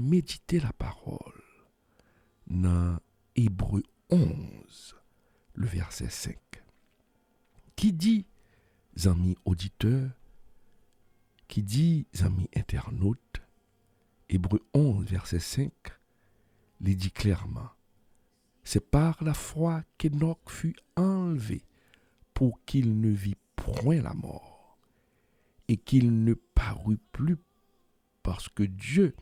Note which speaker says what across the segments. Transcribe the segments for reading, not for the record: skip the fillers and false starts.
Speaker 1: méditer la parole dans Hébreu 11, le verset 5. Qui dit, amis auditeurs, qui dit, amis internautes, Hébreu 11, verset 5, il dit clairement, c'est par la foi qu'Enoch fut enlevé pour qu'il ne vit point la mort et qu'il ne parut plus parce que Dieu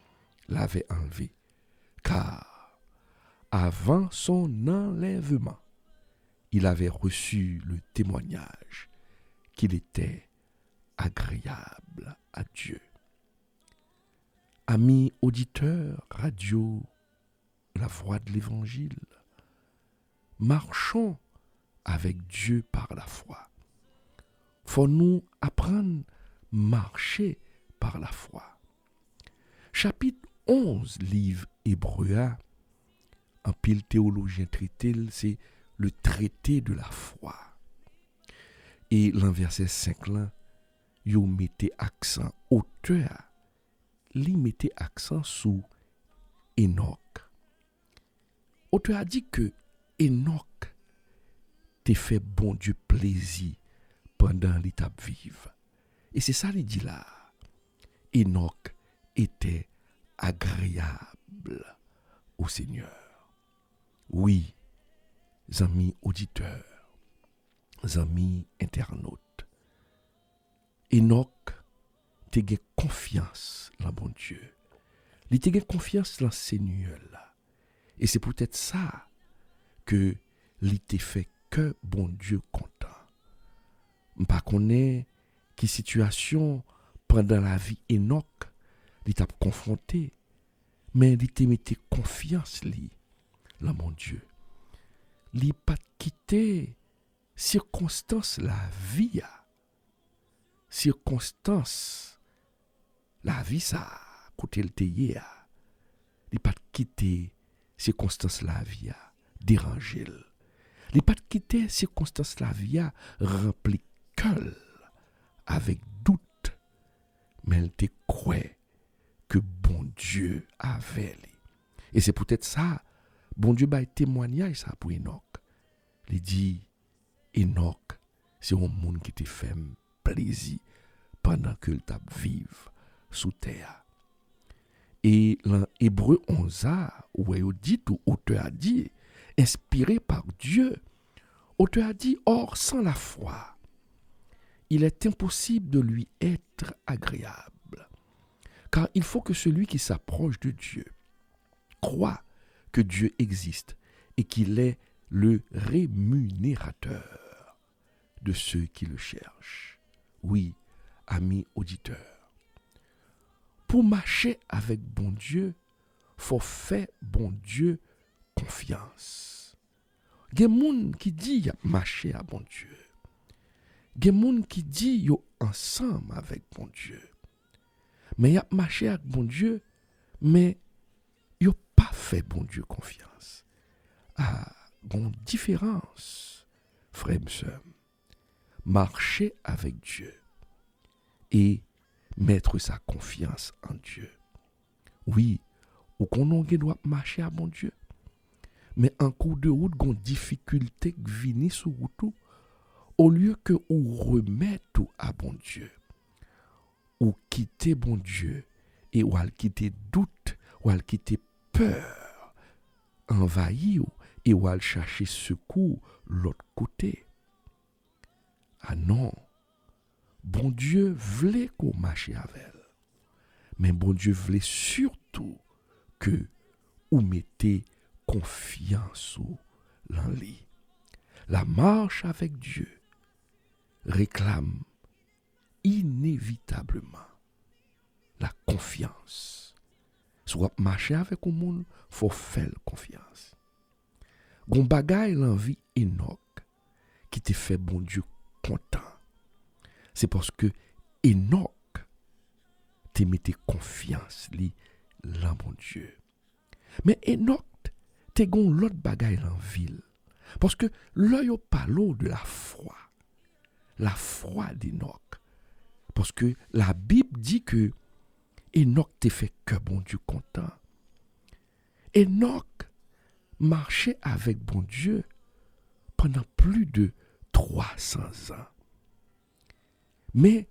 Speaker 1: l'avait enlevé. Car avant son enlèvement, il avait reçu le témoignage qu'il était agréable à Dieu. Amis auditeurs, radio, la voix de l'Évangile, marchons avec Dieu par la foi. Faut nous apprendre à marcher par la foi. Chapitre 11, livre Hébreu, en pile théologien traité, c'est le traité de la foi. Et dans verset 5 là, yo mettez accent auteur, li mettez accent sur Enoch. Auteur a dit que Enoch t'a fait bon Dieu plaisir pendant l'étape vive. Et c'est ça qu'il dit là. Enoch était agréable au Seigneur. Oui, amis auditeurs, amis internautes, Enoch te gen confiance dans bon Dieu. Il te gen confiance dans le Seigneur là. Et c'est peut-être ça que il te fait que bon Dieu content. M'pa connaît qui situation pendant la vie Enoch il t'a confronté, mais il te mette confiance li là mon Dieu. Il pas quitté circonstance la vie circonstance la vie ça côté le teye il pas quitté circonstance la vie déranger il pas quitté circonstance la vie rempli cœur avec doute mais il te croit que bon Dieu avait lui. Et c'est peut-être ça bon Dieu ba témoignage ça pour Enoch. Il dit Enoch c'est un monde qui te fait plaisir pendant que t'a vive sous terre. Et dans Hébreu 11 où il dit tout auteur a dit inspiré par Dieu. Auteur a dit or sans la foi il est impossible de lui être agréable. Car il faut que celui qui s'approche de Dieu croit que Dieu existe et qu'il est le rémunérateur de ceux qui le cherchent. Oui, amis auditeurs, pour marcher avec bon Dieu, faut faire bon Dieu confiance. Gen moun qui dit y a marché à bon Dieu. Gen moun qui dit yo ensemble avec bon Dieu. Mais y a marché avec bon Dieu, mais yo pas fait bon Dieu confiance. Ah, gon différence, frère et sœur. Marcher avec Dieu et mettre sa confiance en Dieu. Oui, ou qu'on doit marcher à bon Dieu. Mais en cours de route, gon difficulté qui vient sur route, au lieu que ou remettre tout à bon Dieu, ou quitter bon Dieu, et ou al quitter doute, ou al quitter peur, envahir, et ou al chercher secours l'autre côté. Ah non, bon Dieu voulait qu'on marche avec elle. Mais bon Dieu voulait surtout que ou mettez confiance en lui. La marche avec Dieu réclame inévitablement la confiance. Soit marcher avec un monde, faut faire confiance. Gon bagay l'envie Enoch qui te fait bon Dieu content. C'est parce que Enoch te mette confiance li dans bon Dieu. Mais Enoch te gon l'autre bagay dans ville. Parce que là yo parle de la foi d'Enoch. Parce que la Bible dit que Enoch te fait que bon Dieu content. Enoch marchait avec bon Dieu pendant plus de 300 ans. Mais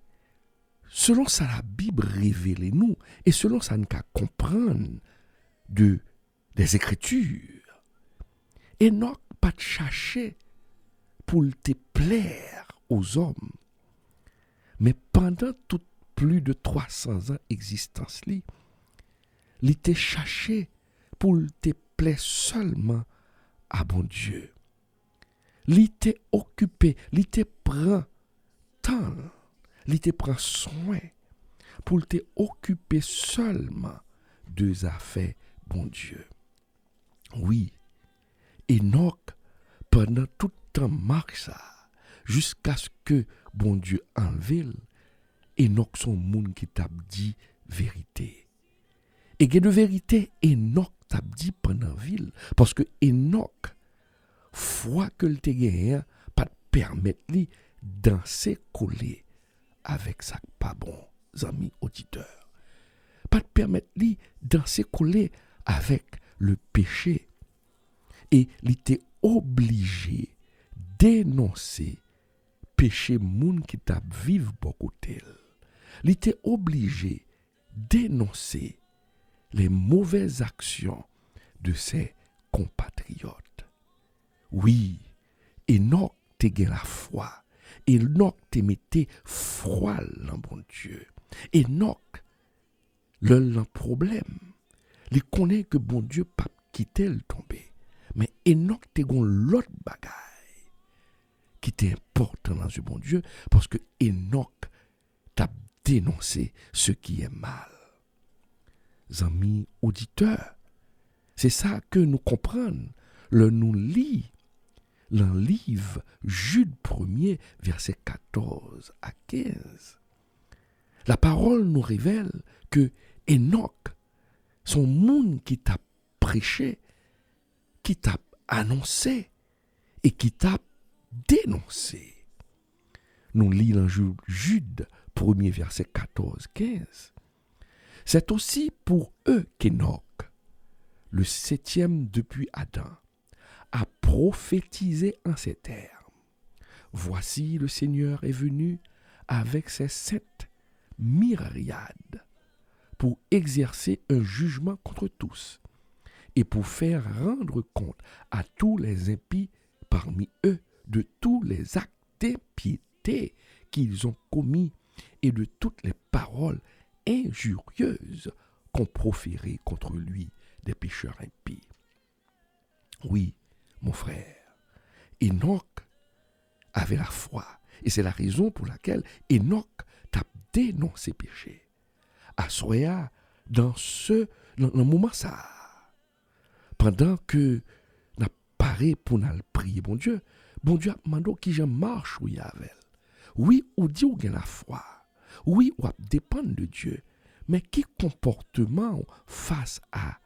Speaker 1: selon ça, la Bible révèle nous, et selon ça, nous comprendre des Écritures, Enoch pas cherché pour te plaire aux hommes, mais pendant toute plus de 300 ans d'existence, il était cherché pour te plaire seulement à bon Dieu. Il était occupé, il était prend temps, il te prend soin pour te occuper seulement de affaires bon Dieu. Oui, Enoch, pendant tout temps marque ça, jusqu'à ce que bon Dieu enlève, Enoch son monde qui t'a dit vérité. Et que de vérité, Enoch t'a dit pendant ville, parce que Enoch, foi que le te gagné, pas permettre lui danser collé avec ça pas bon, amis auditeurs. Pas permettre lui danser collé avec le péché. Et il était obligé dénoncer péché moun qui t'a vivre beaucoup tel. Il était obligé dénoncer les mauvaises actions de ses compatriotes. Oui, Enoch te gen la foi. Enoch te mette froid dans bon Dieu. Enoch, le problème, il connaît que bon Dieu pas quitter le tomber. Mais Enoch te gon l'autre bagaille qui était important dans ce bon Dieu, parce que Enoch t'a dénoncé ce qui est mal. Amis auditeurs, c'est ça que nous comprenons. Le nous lit dans le livre Jude 1er, versets 14 à 15. La parole nous révèle que Enoch, son monde qui t'a prêché, qui t'a annoncé et qui t'a dénoncé. Nous lisons dans Jude 1er, verset 14-15. C'est aussi pour eux qu'Enoch, le 7e depuis Adam, a prophétisé en ces termes. Voici le Seigneur est venu avec ses 7 myriades pour exercer un jugement contre tous et pour faire rendre compte à tous les impies parmi eux de tous les actes d'impiété qu'ils ont commis et de toutes les paroles injurieuses qu'ont proférées contre lui des pécheurs impies. Oui, mon frère, Enoch avait la foi. Et c'est la raison pour laquelle Enoch t'a dénoncé péché. Assoya dans le moment ça, pendant que n'a paré pour nous prier bon Dieu a demandé qui je marche ou y avec. Oui, ou dit ou gain la foi. Oui, ou dépend de Dieu. Mais qui comportement face à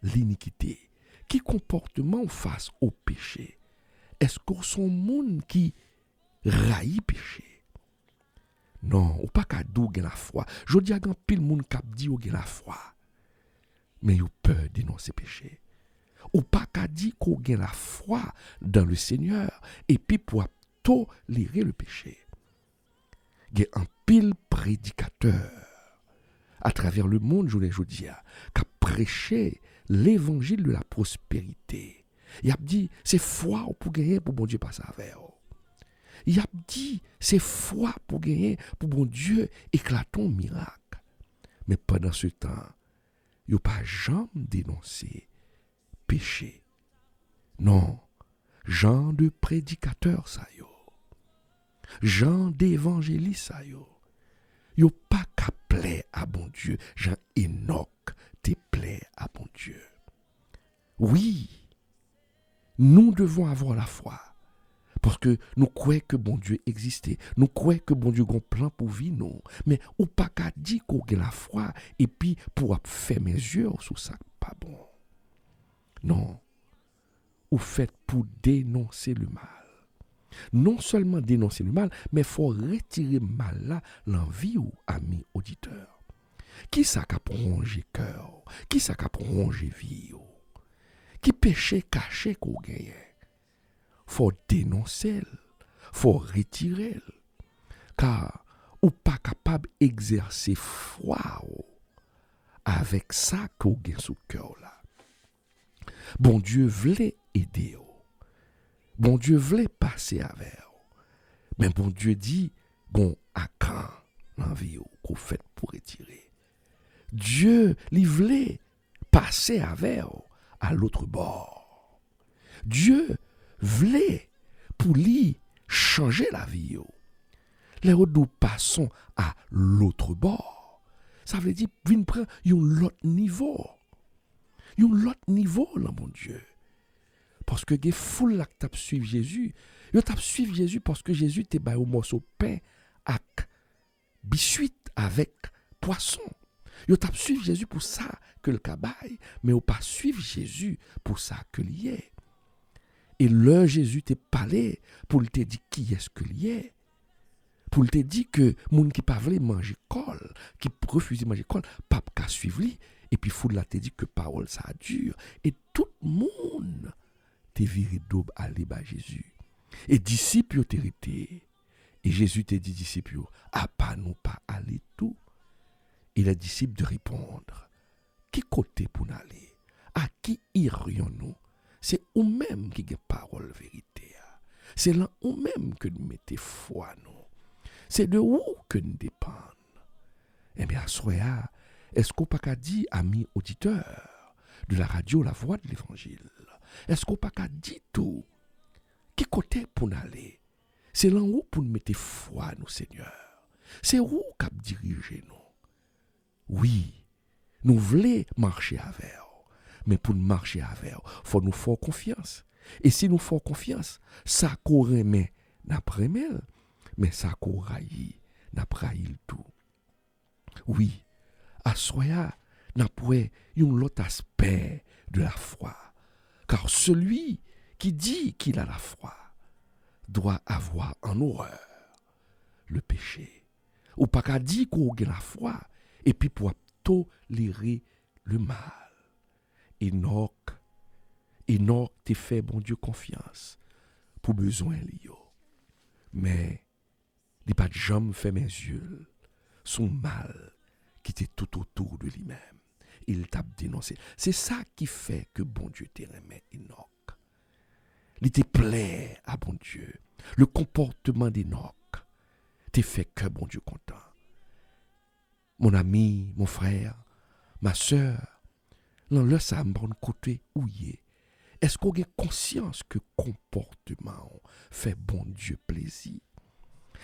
Speaker 1: l'iniquité? Qui comportement face au péché? Est-ce qu'on son monde qui raït péché? Non, ou pas qu'à dou gen la foi. Je dis à grand pile moun k'ap di ou gen la foi. Mais ou peur dénoncer péché. Ou pas qu'à di qu'on gen la foi dans le Seigneur et puis pour tolérer le péché. Gen un pile prédicateur à travers le monde, je dis, qu'a prêché l'évangile de la prospérité. Il a dit, c'est foi pour gagner pour bon Dieu passer avec. Il a dit, c'est foi pour gagner pour bon Dieu éclatant miracle. Mais pendant ce temps, il n'a pas jamais dénoncé péché. Non, genre de prédicateur ça yo. Genre d'évangéliste ça yo. Yo pas qu'à plaire à bon Dieu. Jean Enoch te plaît à bon Dieu. Oui, nous devons avoir la foi. Parce que nous croyons que bon Dieu existait. Nous croyons que bon Dieu a un plan pour vivre nous. Mais ou pas qu'à dire qu'on a la foi et puis pour faire mes yeux sur ça, pas bon. Non. Ou faites pour dénoncer le mal. Non seulement dénoncer le mal, mais il faut retirer le mal là, l'envie ou amis auditeurs. Qui ça qu'a prolongé cœur? Qui ça qu'a prolongé vie? Qui péché caché qu'on gagne, faut dénoncer, faut retirer, car ou pas capable d'exercer foi avec ça qu'on gagne sous cœur là. Bon Dieu voulait aider. Bon Dieu voulait passer avec. Mais bon Dieu dit, bon, à quand l'envie qu'on fait pour retirer. Dieu, il voulait passer avec à l'autre bord. Dieu voulait pour lui changer la vie. Les autres nous passons à l'autre bord. Ça veut dire, vin prendre un autre niveau. Un autre niveau, là, mon Dieu. Parce que les foule là qui t'a suivi Jésus, ils t'a suivi Jésus parce que Jésus t'est bas au morceau de pain avec biscuit avec poisson. Ils t'a suivi Jésus pour ça que le cabaye, mais ils pas suivi Jésus pour ça que l'y est. Et là Jésus t'est parlé pour te dire qui est-ce que l'y est. Pour te dire que moun qui pas voulu manger col, qui refuse manger col, pas qu'à suivre lui. Et puis foule là te dit que parole ça dure et tout le monde te viré d'aube aller bas Jésus. Et disciples te rete. Et Jésus te dit disciples, à pas nous pas aller tout. Et les disciples de répondre, qui côté pour nous aller? À qui irions-nous? C'est nous-mêmes qui avons parole vérité. C'est là nous-mêmes que nous mettons foi nous. C'est de où que nous dépendons. Eh bien, soyez, est-ce qu'on pas qu'à dire, amis auditeurs de la radio, la voix de l'évangile, est-ce qu'on pas qu'à dire tout? Qui côté pour nous aller? C'est là où pour nous mettre foi, nous, Seigneur. C'est où qu'a diriger nous. Oui, nous voulons marcher avec eux. Mais pour nous marcher avec eux, il faut nous faire confiance. Et si nous faisons confiance, ça qu'on remet, n'a pas remet, mais ça qu'on raillit, n'a pas railli tout. Oui, à soya, n'a pas un autre aspect de la foi. Car celui qui dit qu'il a la foi doit avoir en horreur le péché. Ou pas qu'à dire qu'on a la foi et puis pour tolérer le mal. Enoch te fait bon Dieu confiance pour besoin lio. Mais il pas de jamais fait mes yeux son mal qui était tout autour de lui-même. Il t'a dénoncé. C'est ça qui fait que bon Dieu te remet Enoch. Il te plaît à bon Dieu. Le comportement d'Enoch te fait que bon Dieu content. Mon ami, mon frère, ma soeur, l'on le sait bon côté où y est. Est-ce qu'on a conscience que comportement fait bon Dieu plaisir?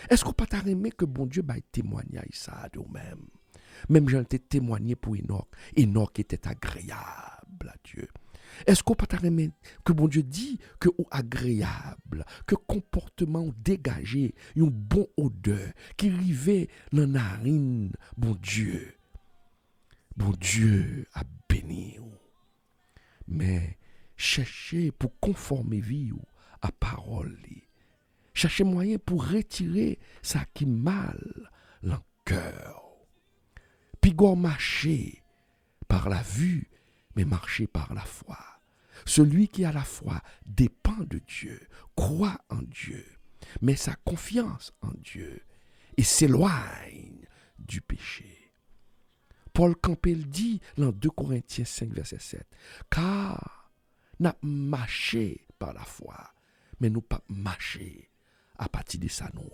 Speaker 1: Est-ce qu'on peut t'arrimer que bon Dieu va témoigner ça de nous-mêmes? Même j'en ai témoigné pour Enoch. Enoch était agréable à Dieu. Est-ce qu'on peut t'arrimer que bon Dieu dit que ou agréable, que comportement dégagé, une bonne odeur qui rivait dans la narine, bon Dieu a béni. Mais cherchez pour conformer vie à parole. Cherchez moyen pour retirer ça qui mal dans le cœur. Puis marcher par la vue, mais marcher par la foi. Celui qui a la foi dépend de Dieu, croit en Dieu, met sa confiance en Dieu et s'éloigne du péché. Paul Campbell dit dans 2 Corinthiens 5, verset 7, car n'a marché par la foi, mais nous pas marché à partir de ça nous.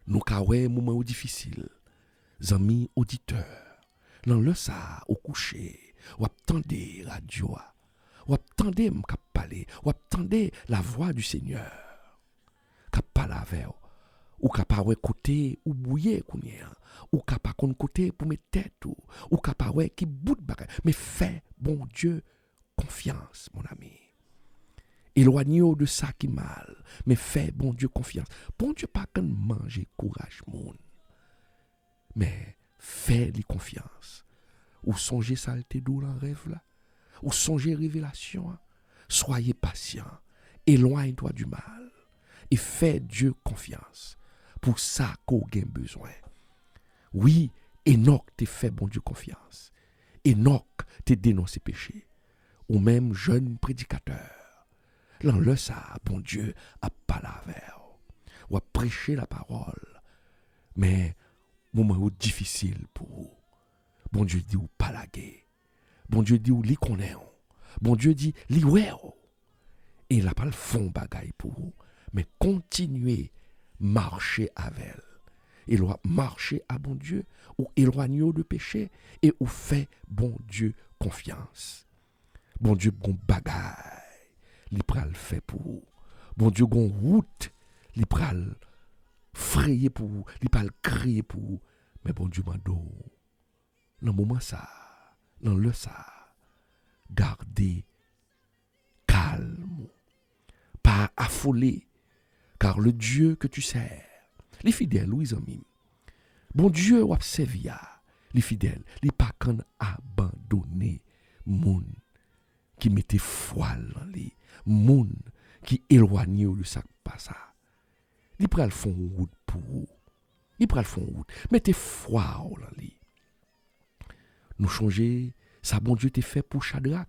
Speaker 1: Nous kawè moment difficile, amis auditeurs, dans le ça au coucher, ou attendez radio, ou attendez m'k'ap parler, ou attendez la voix du Seigneur, k'ap parler avec ou capable côté ou bouiller kounya ou capable côté pour mettre tête ou capable qui bout de bagay mais fais bon Dieu confiance mon ami. Éloignez-vous de ça qui mal mais fais bon Dieu confiance. Bon Dieu pas qu'un manger courage moun mais fais lui confiance. Ou songez saleté d'où en rêve là ou songez révélation. Soyez patient, éloigne-toi du mal et fais Dieu confiance. Pour ça qu'on a besoin. Oui, Enoch te fait bon Dieu confiance. Enoch te dénoncé péché. ou même jeune prédicateur. L'en le ça, bon Dieu, a pas la vers, ou a prêché la parole, mais moment difficile pour vous. Bon Dieu dit ou pas la guerre. Bon Dieu dit ou li connaît. Bon Dieu dit li ouais. Et il n'a pas le fond bagaille pour vous, mais continuez marcher avec elle. Il doit marcher à bon Dieu ou éloigner de péché et ou fait bon Dieu confiance. Bon Dieu bon bagaille, il pral fait pour vous. Bon Dieu gon route, il pral frayer pour vous, il pral crier pour vous. Mais bon Dieu mando, dans le moment ça, dans le ça, gardez calme, pas affolé, car le Dieu que tu sers, les fidèles, oui, amis, bon Dieu ou servi les fidèles, les pas qu'en abandonner moun qui mettait foi dans les moun qui éloignent de ça pas ça. Ils pral font route pour vous. Ils pral font route. Mettez foi dans les. Nous changer, ça bon Dieu t'a fait pour Shadrach.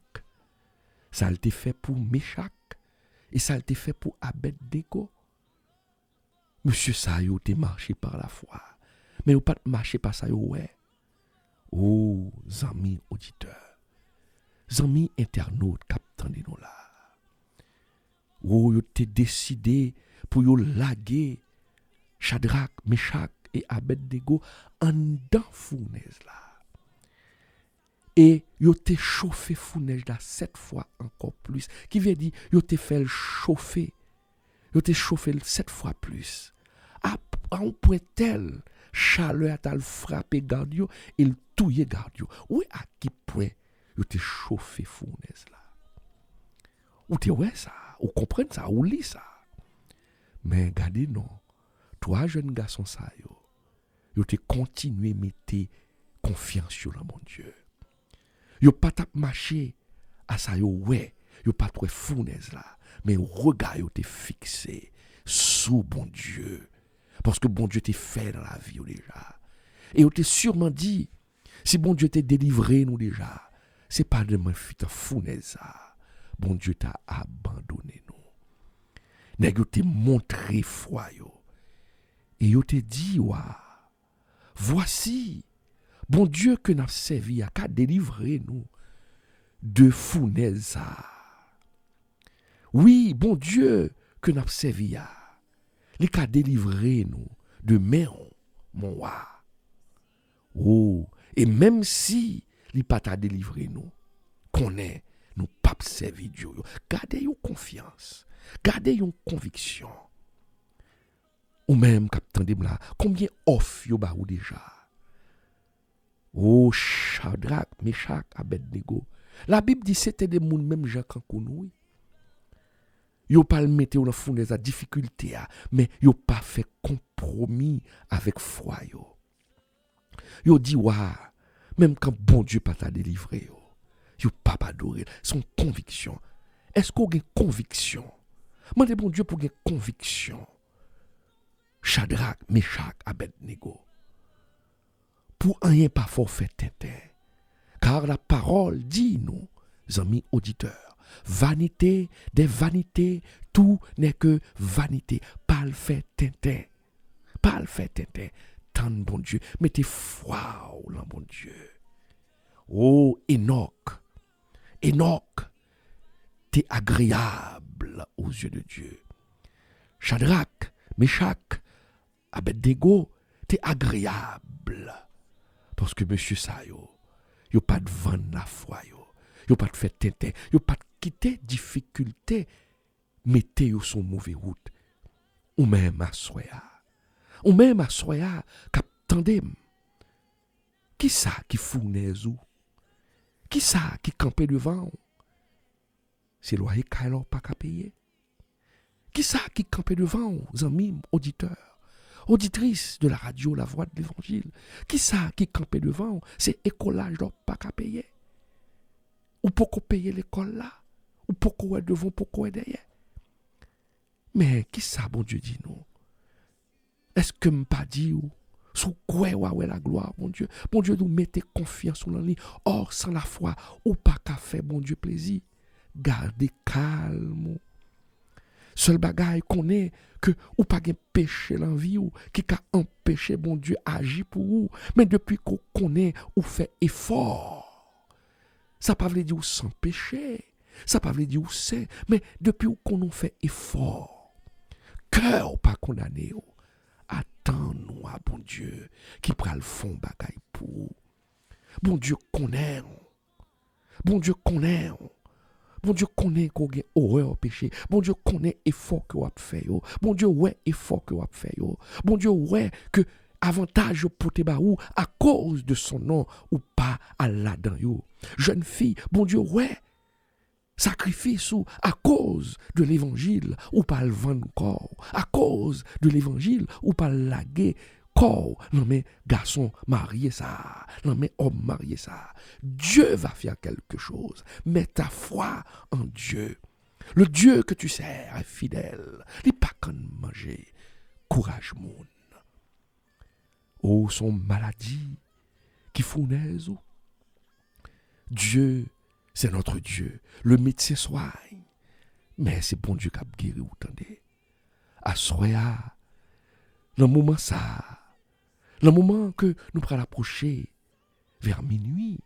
Speaker 1: Ça t'a fait pour Meshach et ça t'a fait pour Abednego. Monsieur ça yo t'es marché par la foi. Mais ou pas marché par ça yo ouais. Oh, amis auditeurs. Amis internautes captandez nous là. Oh, yo t'es décidé pour yo laguer Shadrach, Meshach et Abednego en dans fournaise là. Et yo te chauffé fournaise là 7 fois encore plus. Qui veut dire yo te fait chauffer. Yo te chauffé 7 fois plus. À un point tel chaleur t'a frappé gardio, il touye gardio. Oui, à qui point yo te chauffé fournaise là. Ou te ouais ça, ou comprendre ça, ou lit ça. Mais regardez non. Toi jeune garçon ça yo te continuer mettre confiance sur le mon Dieu. Yo pas tap marcher à ça yo ouais, yo pas trouvé fournaise là, mais regard yo te fixé sous bon Dieu. Parce que bon Dieu t'est fait dans la vie déjà. Et yo te sûrement dit si bon Dieu t'est délivré nous déjà, c'est pas de mon fit fournaise ça. Bon Dieu t'a abandonné nous. Nèg yo te montré foi yo. Et yo te dit wa, voici bon Dieu que n'a servi à délivrer nous de fournaise. Oui, bon Dieu que n'a servi à il a délivré nous de Méon, mon roi. Oh, et même si il pas t'a délivré nous, connaît nous pas servi Dieu. Gardez une confiance, gardez une conviction. Ou même captain de là, combien off yo ba ou déjà. Oh, Shadrach, Meshach, Abednego. La Bible dit c'était des moun même gens quand nous. Yo pas le mettre dans fournaise à difficulté mais yo pas fait compromis avec foi yo. Yo dit wa, même quand bon Dieu pas t'a délivré yo pas adorer, son conviction. Est-ce qu'on a une conviction? Mandez bon Dieu pour une conviction. Shadrach, Meshach, Abednego. Pour rien pas forfait tintin. Car la parole dit nous, amis auditeurs, vanité des vanités, tout n'est que vanité. Pas le fait tintin. Pas le fait tintin. Tant bon Dieu, mettez foi dans bon Dieu. Oh, Enoch. Enoch, t'es agréable aux yeux de Dieu. Shadrach, Meshach, Abednego, t'es agréable. Parce que monsieur ça yo pas de vendre la foi yo pas de faire tintin, yo pas de quitter difficulté, mettez yo son mauvais route. Ou même à soya. Ou même à soya cap tandem. Qui ça qui fournaise ou? Qui ça qui campait devant? C'est loyer Kailor pas qu'à payer. Qui ça qui campait devant, amis auditeurs? Auditrice de la radio, la voix de l'évangile. Qui ça qui campait devant? C'est écolage d'or pas qu'à payer. Ou pourquoi payer l'école là? Ou pourquoi est devant, pourquoi est derrière? Mais qui ça, bon Dieu dit nous? Est-ce que m'pas dit ou? Sous quoi ouais la gloire, bon Dieu? Bon Dieu nous mettez confiance sur l'ennemi. Or, sans la foi, ou pas qu'à faire, bon Dieu, plaisir. garder calme. Seul bagay connaît que ou pas gen péché dans vie ou qui ka empêcher bon Dieu agir pour vous, mais depuis qu'on connaît ou fait effort. Ça pas veut dire ou sans péché, ça pas veut dire ou c'est, mais depuis qu'on fait effort. Cœur pas condamné ou. Attends-nous à bon Dieu qui pral fond bagay pour vous. Bon Dieu connaît. Bon Dieu connaît. Bon Dieu connaît qu'on a horreur au péché. Bon Dieu connaît effort que vous avez fait. Bon Dieu ouais effort que vous avez fait. Bon Dieu ouais que avantage pour te ba ou à cause de son nom ou pas à la dedans yo. Jeune fille, bon Dieu ouais sacrifice ou à cause de l'évangile ou pas le vendre corps. À cause de l'évangile ou pas laguer corps. Non mais garçon marié ça. Non mais homme marié ça. Dieu va faire quelque chose. Mets ta foi en Dieu. Le Dieu que tu sers est fidèle. Il pas qu'à manger. Courage moun. Oh son maladie qui fournaise. Dieu, c'est notre Dieu. Le médecin soigne. Mais c'est bon Dieu qui a guéri ou tendez. À soya, dans le moment ça, dans le moment que nous pourrons approcher vers minuit,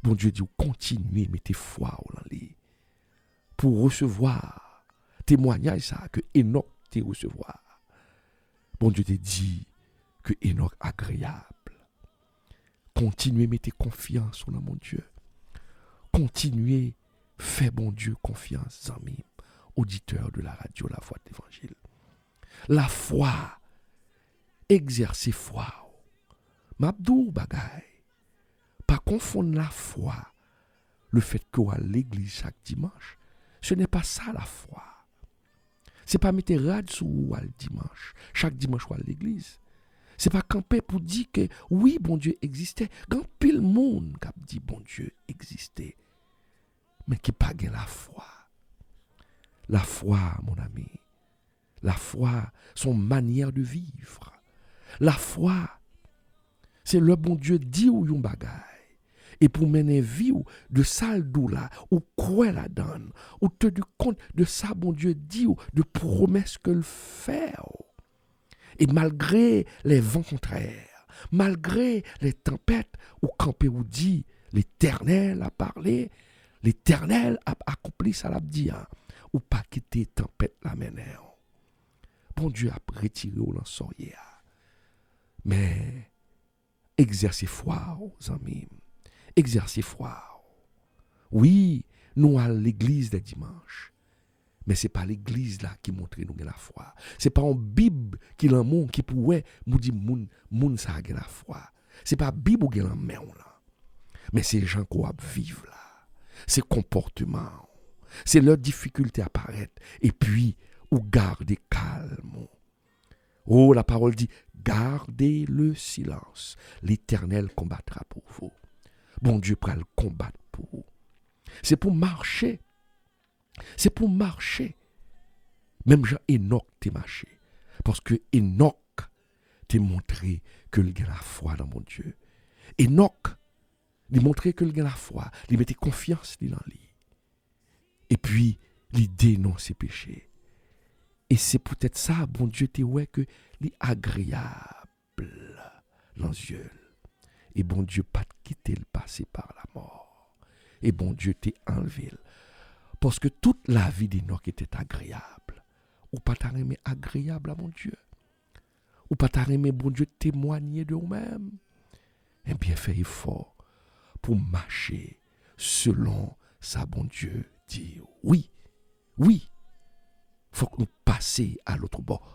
Speaker 1: bon Dieu dit, continuez, mettez foi au lit pour recevoir témoignage ça que Enoch te recevoir. Bon Dieu te dit que Enoch agréable. Continuez, mettez confiance dans mon Dieu. Continuez, fais bon Dieu confiance, amis, auditeurs de la radio La Voix de l'Évangile. La foi, exercer foi. Mabdou bagay. Pas confondre la foi, le fait qu'on à l'église chaque dimanche. Ce n'est pas ça la foi. C'est pas mettre rad sous le dimanche. Chaque dimanche ou à l'église. C'est pas camper pour dire que oui, bon Dieu existait. Quand pile monde qui dit bon Dieu existait. Mais qui pas gain la foi. La foi, mon ami. La foi, son manière de vivre. La foi, c'est le bon Dieu dit ou yon bagay. Et pour mener vie ou de sale doula, ou croire la donne, ou tenir compte de ça, bon Dieu dit ou de promesses que le fait. Et malgré les vents contraires, malgré les tempêtes, ou camper ou dit, l'Éternel a parlé, l'Éternel a accompli ça l'a dit, ou pas quitter tempête la mener. Bon Dieu a retiré au lansorier. Mais exercez foi, amis. Exercez foi. Oui, nous à l'église des dimanches. Mais ce n'est pas l'église là qui montre nous la foi. Ce n'est pas en Bible qui l'en montre qui pourrait nous dire moun ça a la foi. Ce n'est pas la Bible qui l'en met là. Mais c'est les gens qui vivent là. C'est comportement. C'est leur difficulté à apparaître. Et puis, ou garder calme. Oh, la parole dit, gardez le silence. L'Éternel combattra pour vous. Bon Dieu pourra le combattre pour vous. C'est pour marcher. C'est pour marcher. Même Jean Enoch t'a marché. Parce que Enoch t'a montré que il a la foi dans mon Dieu. Enoch, il montré que il a la foi. Il mettait confiance dans lui. Et puis, il dénonce ses péchés. Et c'est peut-être ça, bon Dieu, t'es ouais que il est agréable dans les yeux. Et bon Dieu, pas te quitter le passé par la mort. Et bon Dieu, t'es enlevé. Parce que toute la vie d'Enoch était agréable. Ou pas t'aimer agréable à mon Dieu. Ou pas t'aimer, bon Dieu, témoigner de vous-même. Eh bien, fais effort pour marcher selon ça, bon Dieu, dit. Oui, oui. Faut que nous passions à l'autre bord.